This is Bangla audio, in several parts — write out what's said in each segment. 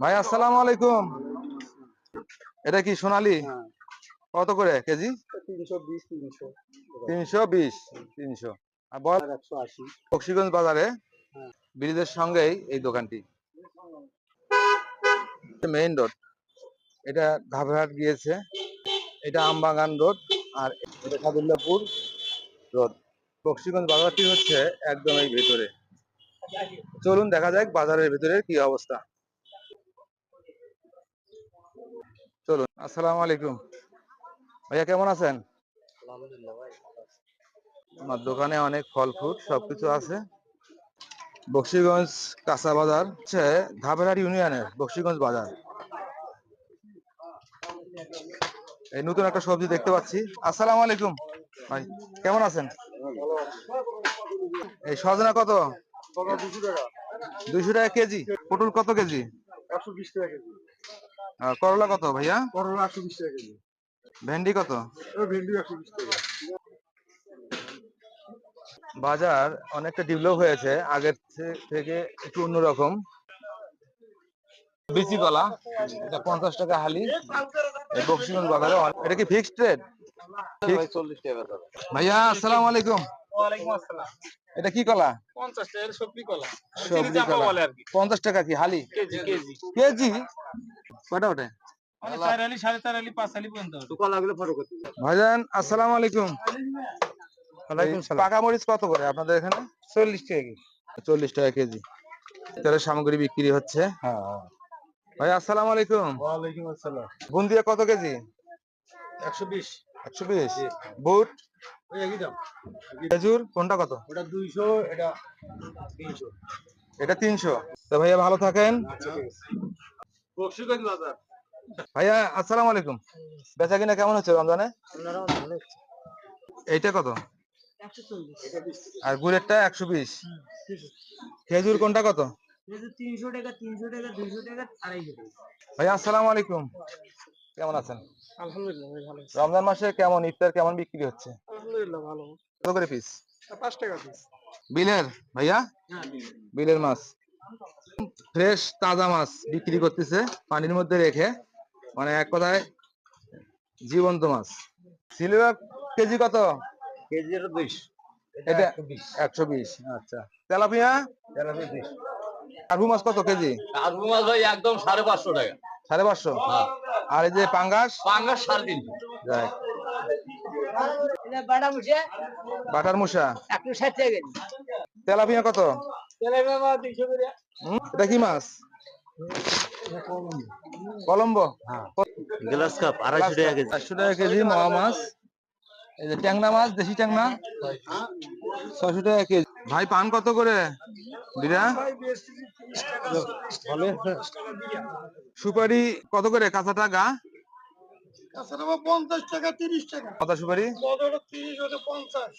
ভাই আসসালামু আলাইকুম। এটা কি সোনালী? কত করে কেজি? 320 300 320 300। আর আর 180। বক্সিগঞ্জ বাজারে হ্যাঁ। ব্রিজের সঙ্গেই এই দোকানটি। মেইন রোড, এটা ধাপেরহাট গিয়েছে, এটা আমবাগান রোড, আর এটা সাদুল্লাপুর রোড। বক্সিগঞ্জ বাজারটি হচ্ছে একদম এই ভেতরে। চলুন দেখা যাক বাজারের ভেতরে কি অবস্থা। চলুন। আসসালামু আলাইকুম ভাইয়া, কেমন আছেন? আলহামদুলিল্লাহ ভাই। আমার দোকানে অনেক ফল ফ্রুট সবকিছু আছে। বক্সিগঞ্জ কাঁচা বাজার হচ্ছে ধাপেরহাট ইউনিয়নের বক্সিগঞ্জ বাজার। এই নতুন একটা সবজি দেখতে পাচ্ছি। আসসালামু আলাইকুম ভাই, কেমন আছেন? এই সজনা কত? 200 টাকা। 200 টাকা কেজি। পটল কত কেজি? 120 টাকা কেজি। আর করলা কত ভাইয়া? করলা 120 টাকা কেজি। ভেন্ডি কত? ভেন্ডি 120 টাকা। বাজার অনেকটা ডেভেলপ হয়েছে, আগের থেকে একটু অন্যরকম। বিচি কলা, এটা 50 টাকা হালি। এই বক্সিগঞ্জ বাজারে এটা কি ফিক্সড রেট? 40 টাকা দাম। ভাইয়া আসসালামু আলাইকুম। ওয়ালাইকুম আসসালাম। এটা কি কলা? 50 টাকার সবজি কলা। চিনি সবজি চাপা কলা বলে আর কি। 50 টাকা কি হালি? KG KG. কেজি কয়টা ওঠে? মানে 4 আলি 4.5 আলি 5 আলি পর্যন্ত। কলাগুলো ফটো করতে। ভাইজান আসসালামু আলাইকুম। ওয়ালাইকুম সালাম। পাকা মরিচ কত করে আপনাদের এখানে? 40 টাকা কেজি। 40 টাকা কেজি। তেলের সামগ্রী বিক্রি হচ্ছে। হ্যাঁ। ভাই আসসালামু আলাইকুম। ওয়ালাইকুম আসসালাম। বুন্দিয়া কত কেজি? 120। 120। বুট? ওই একই দাম। খেজুর কোনটা কত? ওটা 200, এটা 300। এটা 300। তো ভাইয়া ভালো থাকেন। আচ্ছা ঠিক আছে। বক্সিগঞ্জ বাজার। ভাইয়া আসসালামু আলাইকুম। বেচা কিনা কেমন হচ্ছে রমজানে? আপনারা ভালো হচ্ছে। এইটা কত? 140। এটা 20 টাকা। আর গুড়েরটা 120। খেজুর কোনটা কত? এটা 300 টাকা 300 টাকা 200 টাকা 250 টাকা। ভাইয়া আসসালামু আলাইকুম, কেমন আছেন? আলহামদুলিল্লাহ ভাই ভালো আছি। রমজান মাসে কেমন ইফতার কেমন বিক্রি হচ্ছে? আলহামদুলিল্লাহ ভালো। কত করে পিস? 5 টাকা পিস। বিলের ভাইয়া? হ্যাঁ। বিলের মাছ, ফ্রেশ তাজা মাছ বিক্রি করতেছে পানির মধ্যে রেখে, মানে এক কথায় জীবন্ত মাছ। সিলভার কেজি কত? কেজি এটা 20। এটা 120। আচ্ছা, তেলাপিয়া? তেলাপিয়া 20। কার্পু মাছ কত কেজি? কার্পু মাছ ভাই একদম 550 টাকা। 550। হ্যাঁ। আর এই যে পাঙ্গাস? পাঙ্গাস 350। যাক। এটা বাটা মুছে বাটার মুসা 160 টাকা কেজি। তেলাপিয়া কত? তেলাপিয়া 200 করে। এটা কি মাছ? কলম্বো? হ্যাঁ। গ্লাস কাপ 250 টাকা কেজি। 400 টাকা কেজি মোয়া মাছ। এই যে ট্যাংরা মাছ, দেশি ট্যাংরা 600 টাকা কেজি। ভাই পান কত করে বিড়া? সুপারি কত করে কাঁচাটা গা? কাঁচাটা 50 টাকা 30 টাকা। কত সুপারি? বড়টা 30 ওটা 50।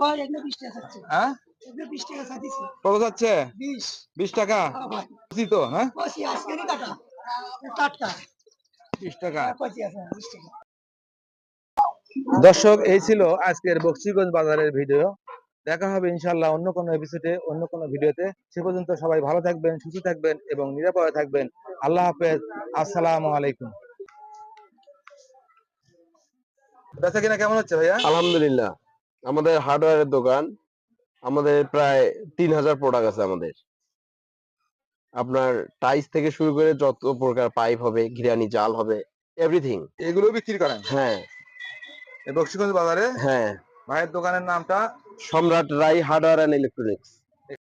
ভাই এগুলো 20 টাকা আছে। হ্যাঁ, এগুলো 20 টাকা চাইছি। কত যাচ্ছে? 20। 20 টাকা ভাই বুঝি তো। হ্যাঁ, কষি আজকেরই কাটা। টাটকা। 20 টাকা। কষি আছে 20 টাকা। দর্শক, এই ছিল আজকের বক্সিগঞ্জ বাজারের ভিডিও। দেখা হবে ইনশাল্লাহ অন্য কোনো এপিসোডে, অন্য কোনো ভিডিওতে। সে পর্যন্ত সবাই ভালো থাকবেন, সুস্থ থাকবেন এবং নিরাপদে থাকবেন। আল্লাহ হাফেজ। আসসালামু আলাইকুম। বেচা কিনা কেমন হচ্ছে ভাইয়া? আলহামদুলিল্লাহ। আমাদের হার্ডওয়্যারের দোকান, আমাদের প্রায় 3000 প্রোডাক্ট আছে আমাদের। আপনার টাইলস থেকে শুরু করে যত প্রকার পাইপ হবে, ঘিরানি জাল হবে, এভরিথিং। এগুলো বিক্রি করেন হ্যাঁ এই বক্সিগঞ্জ বাজারে? হ্যাঁ। ভাইয়ের দোকানের নামটা? সম্রাট রাই হার্ডওয়্যার এন্ড ইলেকট্রনিক্স।